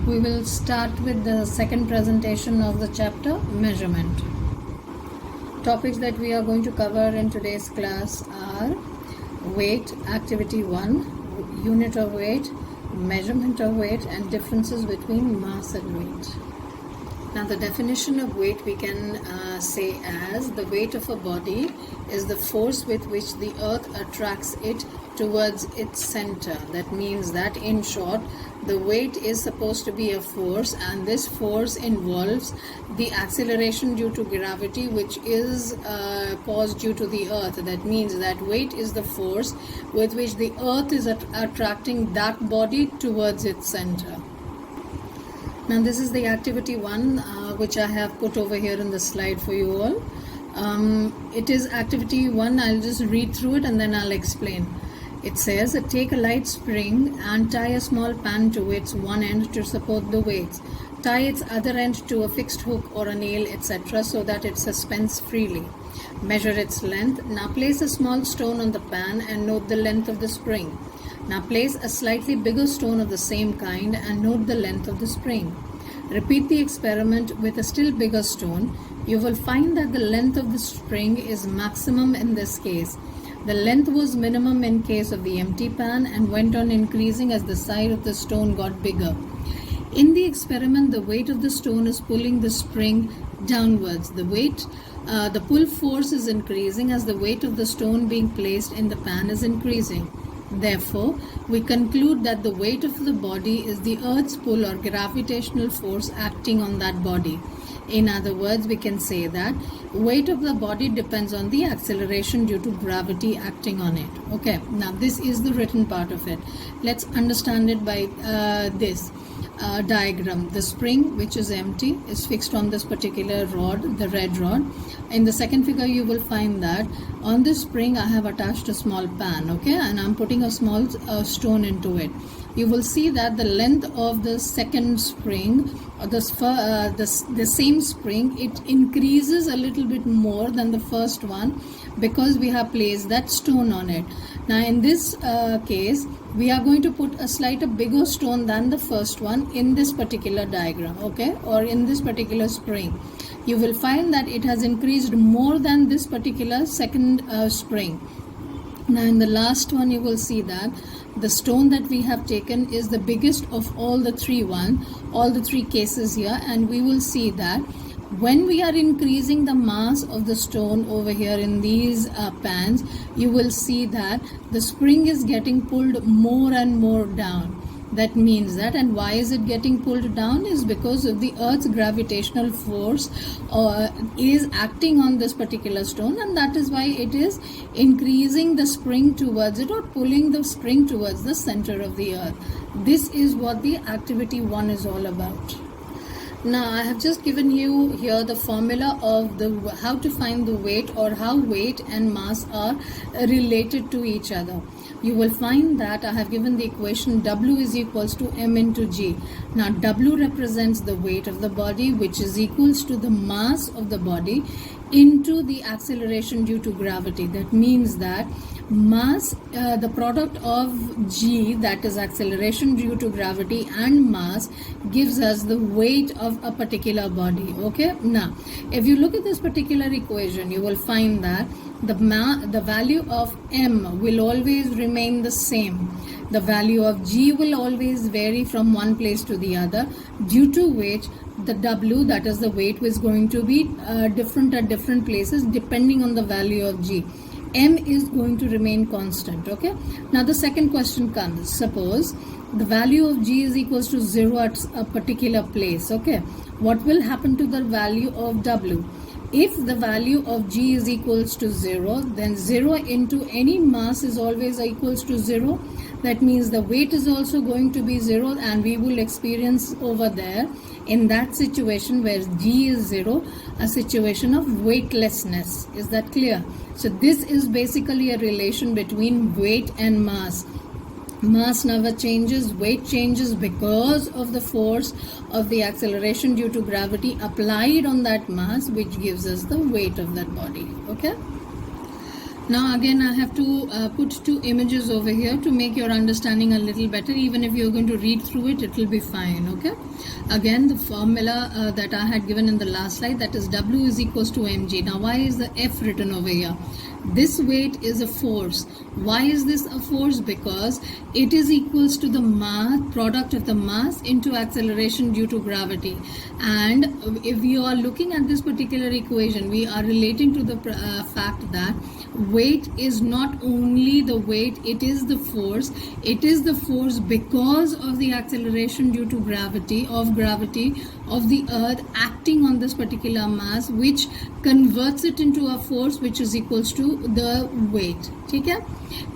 We will start with the second presentation of the chapter, measurement. Topics that we are going to cover in today's class are weight, activity 1, unit of weight, measurement of weight, and differences between mass and weight. Now, the definition of weight we can say as the weight of a body is the force with which the earth attracts it towards its center. That means that, in short, the weight is supposed to be a force, and this force involves the acceleration due to gravity, which is caused due to the earth. That means that weight is the force with which the earth is attracting that body towards its center. Now, this is the activity 1 which I have put over here in the slide for you all. It is activity 1. I'll just read through it and then I'll explain. It says, take a light spring and tie a small pan to its one end to support the weights. Tie its other end to a fixed hook or a nail, etc., so that it suspends freely. Measure its length. Now place a small stone on the pan and note the length of the spring. Now place a slightly bigger stone of the same kind and note the length of the spring. Repeat the experiment with a still bigger stone. You will find that the length of the spring is maximum in this case. The length was minimum in case of the empty pan and went on increasing as the side of the stone got bigger. In the experiment, the weight of the stone is pulling the spring downwards. The pull force is increasing as the weight of the stone being placed in the pan is increasing. Therefore, we conclude that the weight of the body is the earth's pull or gravitational force acting on that body. In other words, we can say that weight of the body depends on the acceleration due to gravity acting on it. Okay, now this is the written part of it. Let's understand it by this diagram. The spring, which is empty, is fixed on this particular rod, the red rod. In the second figure, you will find that on this spring I have attached a small pan, okay, and I'm putting a small stone into it. You will see that the length of the second spring, the same spring, it increases a little bit more than the first one because we have placed that stone on it. Now, in this case, we are going to put a slightly bigger stone than the first one in this particular diagram, okay, or in this particular spring. You will find that it has increased more than this particular second spring. Now, in the last one, you will see that the stone that we have taken is the biggest of all the three cases here, and we will see that when we are increasing the mass of the stone over here in these pans, you will see that the spring is getting pulled more and more down. That means that, and why is it getting pulled down, is because of the earth's gravitational force is acting on this particular stone, and that is why it is increasing the spring towards it or pulling the spring towards the center of the earth. This is what the activity 1 is all about. Now, I have just given you here the formula of how to find the weight, or how weight and mass are related to each other. You will find that I have given the equation W is equals to M into G. Now, W represents the weight of the body, which is equals to the mass of the body into the acceleration due to gravity. That means that mass, the product of G, that is acceleration due to gravity, and mass gives us the weight of a particular body. Okay, now if you look at this particular equation, you will find that the value of M will always remain the same. The value of G will always vary from one place to the other, due to which the W, that is the weight, is going to be different at different places depending on the value of G. M is going to remain constant. Okay, now the second question comes. Suppose the value of G is equals to 0 at a particular place. Okay, what will happen to the value of W? If the value of G is equals to 0, then 0 into any mass is always equals to 0. That means the weight is also going to be 0, and we will experience over there, in that situation where G is 0, a situation of weightlessness. Is that clear? So this is basically a relation between weight and mass. Mass never changes, weight changes because of the force of the acceleration due to gravity applied on that mass, which gives us the weight of that body. Okay. Now again I have to put two images over here to make your understanding a little better. Even if you're going to read through it, it will be fine. Okay, again the formula that I had given in the last slide, that is W is equals to mg. Now why is the F written over here? This weight is a force. Why is this a force? Because it is equals to the mass, product of the mass into acceleration due to gravity. And if you are looking at this particular equation, we are relating to the fact that weight is not only the weight, it is the force. It is the force because of the acceleration due to gravity of the earth acting on this particular mass, which converts it into a force which is equals to the weight. Okay,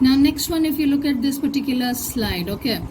now next one, if you look at this particular slide, okay,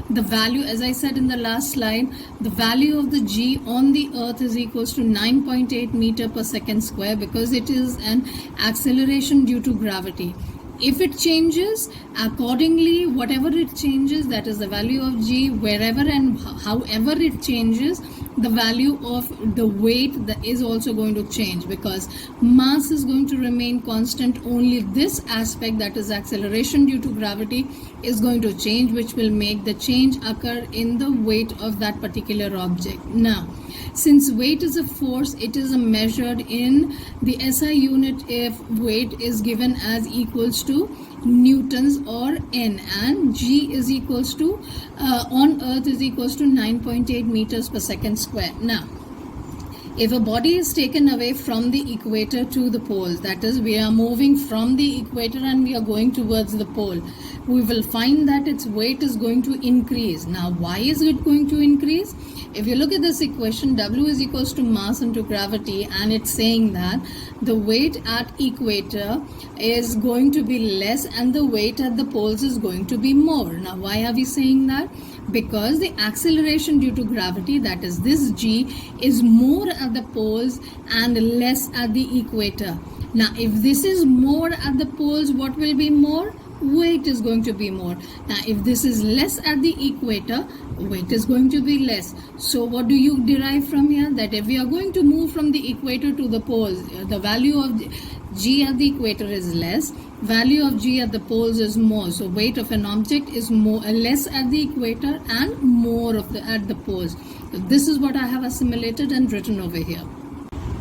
the value, as I said in the last slide, the value of the G on the earth is equals to 9.8 meter per second square, because it is an acceleration due to gravity. If it changes, accordingly, whatever it changes, that is the value of G, wherever and however it changes, the value of the weight that is also going to change, because mass is going to remain constant. Only this aspect, that is acceleration due to gravity, is going to change, which will make the change occur in the weight of that particular object. Now, since weight is a force, it is measured in the SI unit if weight is given as equals to newtons or N, and G is equals to on earth is equals to 9.8 meters per second square. Now, if a body is taken away from the equator to the poles, that is, we are moving from the equator and we are going towards the pole, we will find that its weight is going to increase. Now, why is it going to increase? If you look at this equation, W is equals to mass into gravity, and it's saying that the weight at equator is going to be less and the weight at the poles is going to be more. Now, why are we saying that? Because the acceleration due to gravity, that is this G, is more at the poles and less at the equator. Now, if this is more at the poles, what will be more? Weight is going to be more. Now, if this is less at the equator, weight is going to be less. So what do you derive from here? That if we are going to move from the equator to the poles, the value of G at the equator is less, value of G at the poles is more. So weight of an object is less at the equator and more at the poles. So this is what I have assimilated and written over here.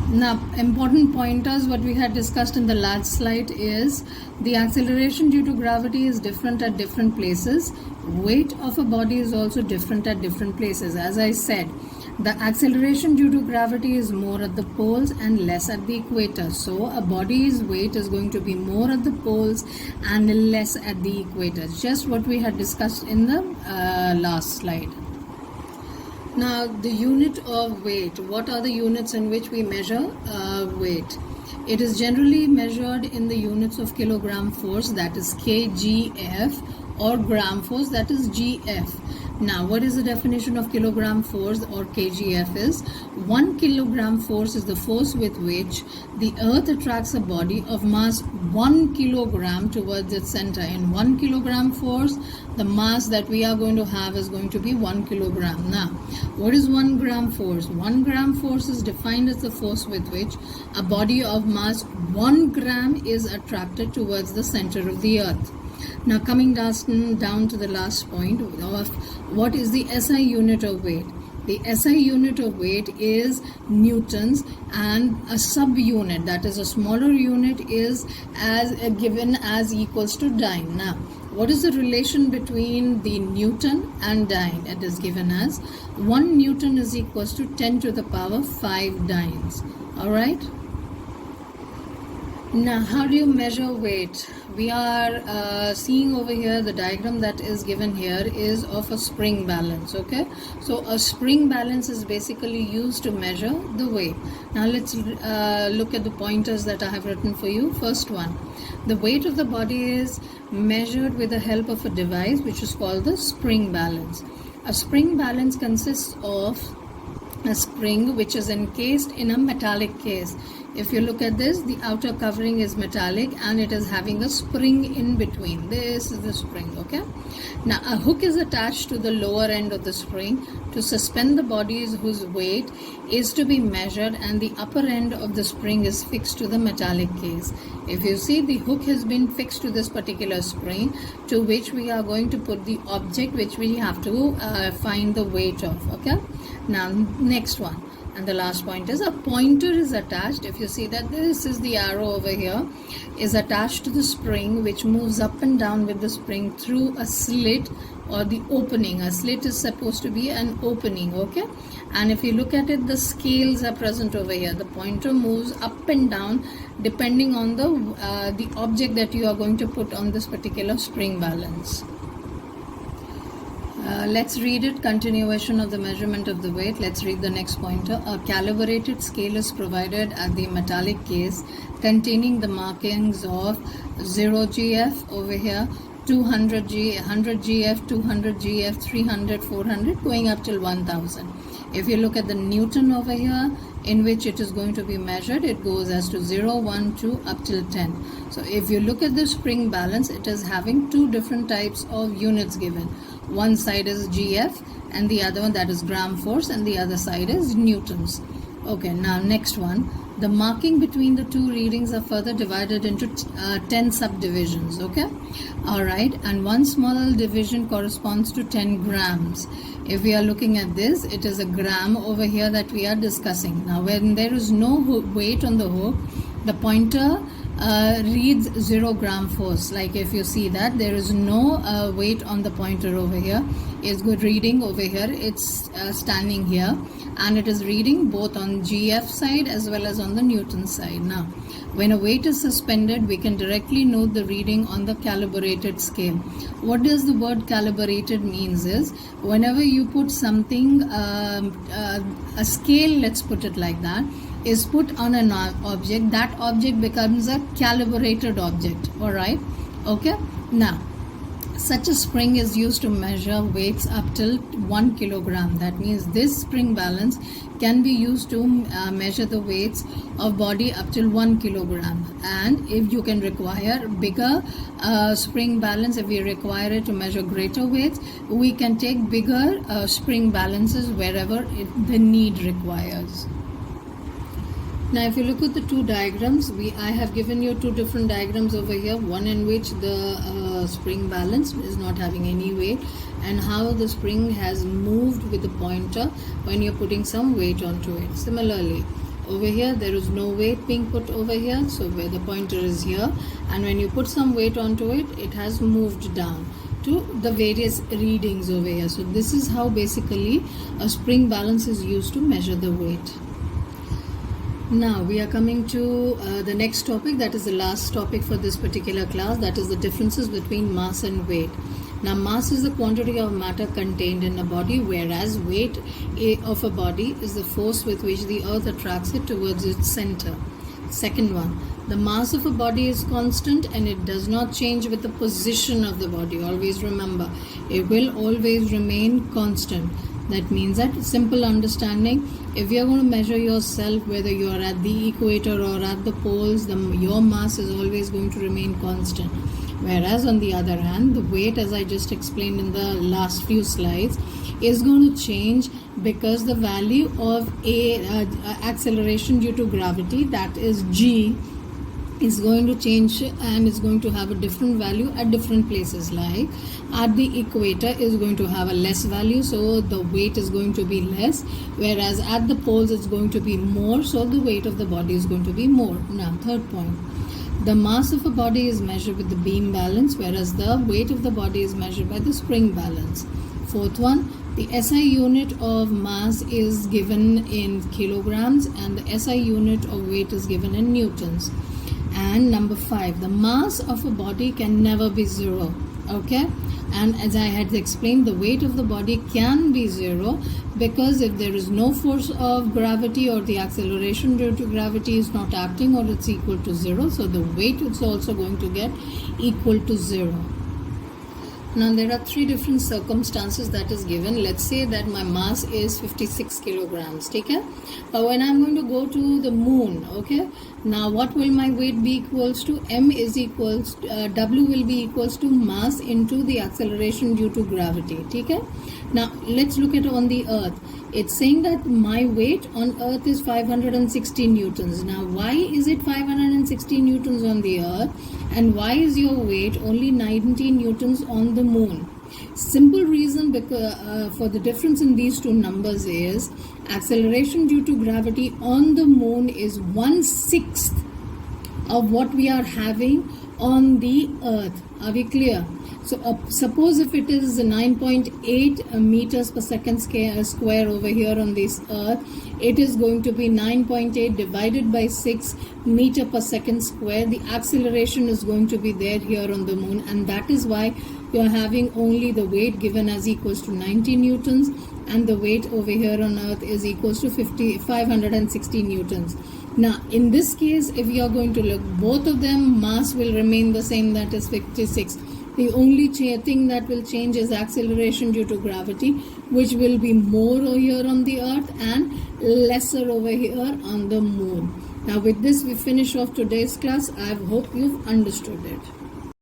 Now, important pointers, what we had discussed in the last slide is the acceleration due to gravity is different at different places. Weight of a body is also different at different places. As I said, the acceleration due to gravity is more at the poles and less at the equator. So a body's weight is going to be more at the poles and less at the equator. Just what we had discussed in the last slide. Now, the unit of weight. What are the units in which we measure weight? It is generally measured in the units of kilogram force, that is kgf, or gram force, that is gf. Now, what is the definition of kilogram force or kgf is? 1 kilogram force is the force with which the earth attracts a body of mass 1 kilogram towards its center. In 1 kilogram force, the mass that we are going to have is going to be 1 kilogram. Now, what is 1 gram force? 1 gram force is defined as the force with which a body of mass 1 gram is attracted towards the center of the earth. Now, coming down to the last point of what is the SI unit of weight. The SI unit of weight is newtons, and a sub-unit, that is a smaller unit, is given as equals to dyne. Now, what is the relation between the newton and dyne? It is given as 1 newton is equals to 10 to the power 5 dynes. Alright? Now, how do you measure weight? We are seeing over here the diagram that is given here is of a spring balance. Okay, so a spring balance is basically used to measure the weight. Now let's look at the pointers that I have written for you. First one, the weight of the body is measured with the help of a device which is called the spring balance. A spring balance consists of a spring which is encased in a metallic case. If you look at this, the outer covering is metallic and it is having a spring in between. This is the spring, okay? Now a hook is attached to the lower end of the spring to suspend the bodies whose weight is to be measured, and the upper end of the spring is fixed to the metallic case. If you see, the hook has been fixed to this particular spring, to which we are going to put the object which we have to find the weight of, okay? Now next one. And the last point is a pointer is attached. If you see that this is the arrow over here, is attached to the spring, which moves up and down with the spring through a slit or the opening. A slit is supposed to be an opening, okay? And if you look at it, the scales are present over here. The pointer moves up and down depending on the object that you are going to put on this particular spring balance. Let's read it. Continuation of the measurement of the weight. Let's read the next pointer. A calibrated scale is provided at the metallic case containing the markings of 0 GF over here, 200 G, 100 GF, 200 GF, 300, 400, going up till 1000. If you look at the Newton over here, in which it is going to be measured, it goes as to 0, 1, 2 up till 10. So if you look at the spring balance, it is having two different types of units given. One side is GF and the other one, that is gram force, and the other side is newtons. Okay, now next one. The marking between the two readings are further divided into 10 subdivisions, okay? Alright, and one small division corresponds to 10 grams. If we are looking at this, it is a gram over here that we are discussing. Now when there is no weight on the hook, the pointer reads 0 gram force. Like if you see that there is no weight on the pointer over here, it's good reading over here, it's standing here, and it is reading both on GF side as well as on the Newton side. Now when a weight is suspended, we can directly note the reading on the calibrated scale. What does the word calibrated means is, whenever you put something, a scale, let's put it like that, is put on an object, that object becomes a calibrated object. Alright, okay? Now such a spring is used to measure weights up till 1 kilogram. That means this spring balance can be used to measure the weights of body up till 1 kilogram. And if you can require bigger spring balance, if we require it to measure greater weights, we can take bigger spring balances wherever the need requires. Now if you look at the two diagrams, I have given you two different diagrams over here, one in which the spring balance is not having any weight, and how the spring has moved with the pointer when you're putting some weight onto it. Similarly, over here there is no weight being put over here, so where the pointer is here, and when you put some weight onto it, it has moved down to the various readings over here. So this is how basically a spring balance is used to measure the weight. Now we are coming to the next topic, that is the last topic for this particular class, that is the differences between mass and weight. Now mass is the quantity of matter contained in a body, whereas weight of a body is the force with which the earth attracts it towards its center. Second one, the mass of a body is constant and it does not change with the position of the body. Always remember, it will always remain constant. That means that, simple understanding, if you are going to measure yourself, whether you are at the equator or at the poles, your mass is always going to remain constant. Whereas on the other hand, the weight, as I just explained in the last few slides, is going to change because the value of acceleration due to gravity, that is G, is going to change and is going to have a different value at different places. Like at the equator is going to have a less value, so the weight is going to be less, whereas at the poles it's going to be more, so the weight of the body is going to be more. Now third point, the mass of a body is measured with the beam balance, whereas the weight of the body is measured by the spring balance. Fourth one, the SI unit of mass is given in kilograms and the SI unit of weight is given in newtons. And number 5, the mass of a body can never be zero. Okay, and as I had explained, the weight of the body can be zero because if there is no force of gravity or the acceleration due to gravity is not acting, or it's equal to zero, so the weight is also going to get equal to zero. Now there are three different circumstances that is given. Let's say that my mass is 56 kilograms, okay? But when I'm going to go to the moon, okay, now what will my weight be equals to? M is equals W will be equals to mass into the acceleration due to gravity, okay? Now let's look at on the earth. It's saying that my weight on earth is 560 newtons. Now why is it 560 newtons on the earth and why is your weight only 90 newtons on the moon? Simple reason because for the difference in these two numbers is acceleration due to gravity on the moon is 1/6 of what we are having on the earth. Are we clear? So suppose if it is 9.8 meters per second square over here on this earth, it is going to be 9.8 divided by 6 meter per second square. The acceleration is going to be there here on the moon, and that is why you are having only the weight given as equals to 90 newtons and the weight over here on earth is equals to 560 newtons. Now in this case, if you are going to look, both of them mass will remain the same, that is 56. The only thing that will change is acceleration due to gravity, which will be more over here on the earth and lesser over here on the moon. Now with this we finish off today's class. I hope you've understood it.